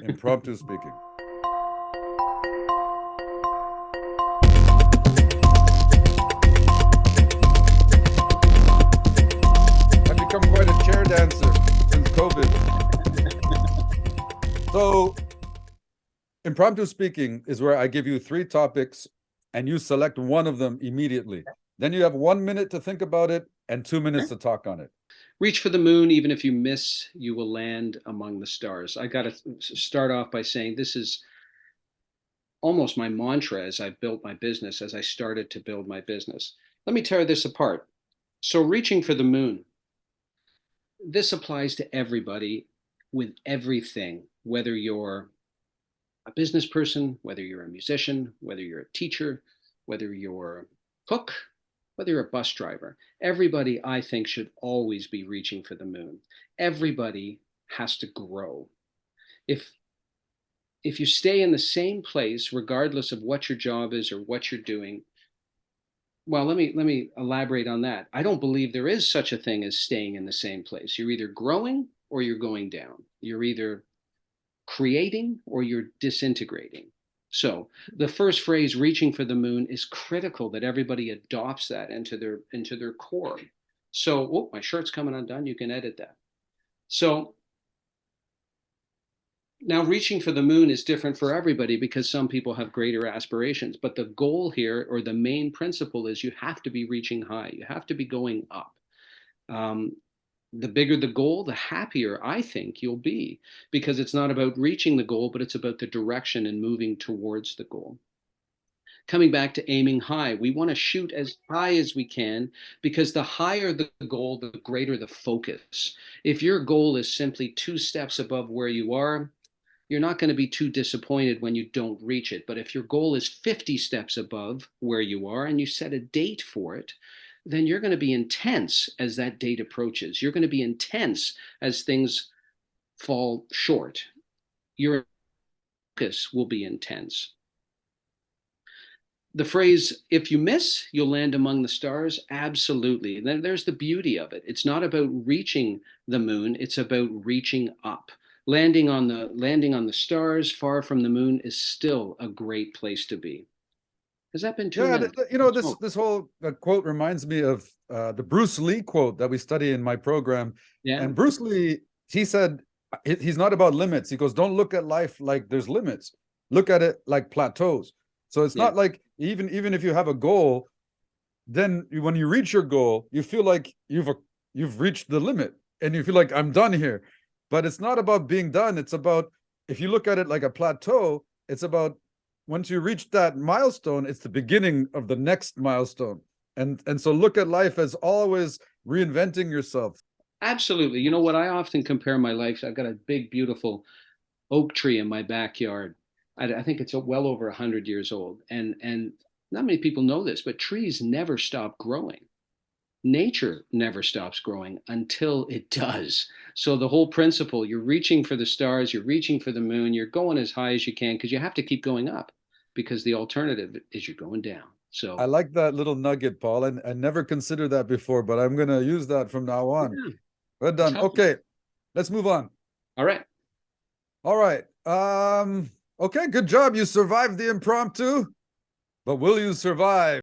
Impromptu speaking. I've become quite a chair dancer since COVID. So, impromptu speaking is where I give you three topics and you select one of them immediately. Then you have 1 minute to think about it and 2 minutes to talk on it. Reach for the moon. Even if you miss, you will land among the stars. I got to start off by saying this is almost my mantra as I built my business, as I started to build my business. Let me tear this apart. So, reaching for the moon, this applies to everybody with everything, whether you're a business person, whether you're a musician, whether you're a teacher, whether you're a cook, whether you're a bus driver. Everybody, I think, should always be reaching for the moon. Everybody has to grow. If if you stay in the same place, regardless of what your job is or what you're doing, well, let me elaborate on that. I don't believe there is such a thing as staying in the same place. You're either growing or you're going down. You're either creating or you're disintegrating. So the first phrase, reaching for the moon, is critical that everybody adopts that into their core. So, oh, my shirt's coming undone. You can edit that. So now reaching for the moon is different for everybody because some people have greater aspirations. But the goal here, or the main principle, is you have to be reaching high. You have to be going up. Um, the bigger the goal, the happier I think you'll be, because it's not about reaching the goal, but it's about the direction and moving towards the goal. Coming back to aiming high, we want to shoot as high as we can because the higher the goal, the greater the focus. If your goal is simply 2 steps above where you are, you're not going to be too disappointed when you don't reach it. But if your goal is 50 steps above where you are and you set a date for it, then you're going to be intense as that date approaches. You're going to be intense as things fall short. Your focus will be intense. The phrase, if you miss, you'll land among the stars. Absolutely. And then there's the beauty of it. It's not about reaching the moon, it's about reaching up. Landing on the stars far from the moon is still a great place to be. Has that been 2 minutes? This Oh, this whole quote reminds me of the Bruce Lee quote that we study in my program. yeah, And Bruce Lee, he said, he's not about limits. He goes, don't look at life like there's limits. Look at it like plateaus. So it's yeah. not like even if you have a goal, then when you reach your goal, you feel like you've reached the limit and you feel like I'm done here. But it's not about being done. It's about, if you look at it like a plateau, it's about once you reach that milestone, it's the beginning of the next milestone. And so look at life as always reinventing yourself. Absolutely. You know what? I often compare my life. I've got a big, beautiful oak tree in my backyard. I think it's well over 100 years old, and not many people know this, but trees never stop growing. Nature never stops growing until it does. So the whole principle, you're reaching for the stars, you're reaching for the moon, you're going as high as you can because you have to keep going up because the alternative is you're going down. I So like that little nugget, Paul. And I never considered that before, but I'm gonna use that from now on. yeah, Well it's done. helpful. Okay, let's move on. All right. All right. Okay, good job. You survived the impromptu, but will you survive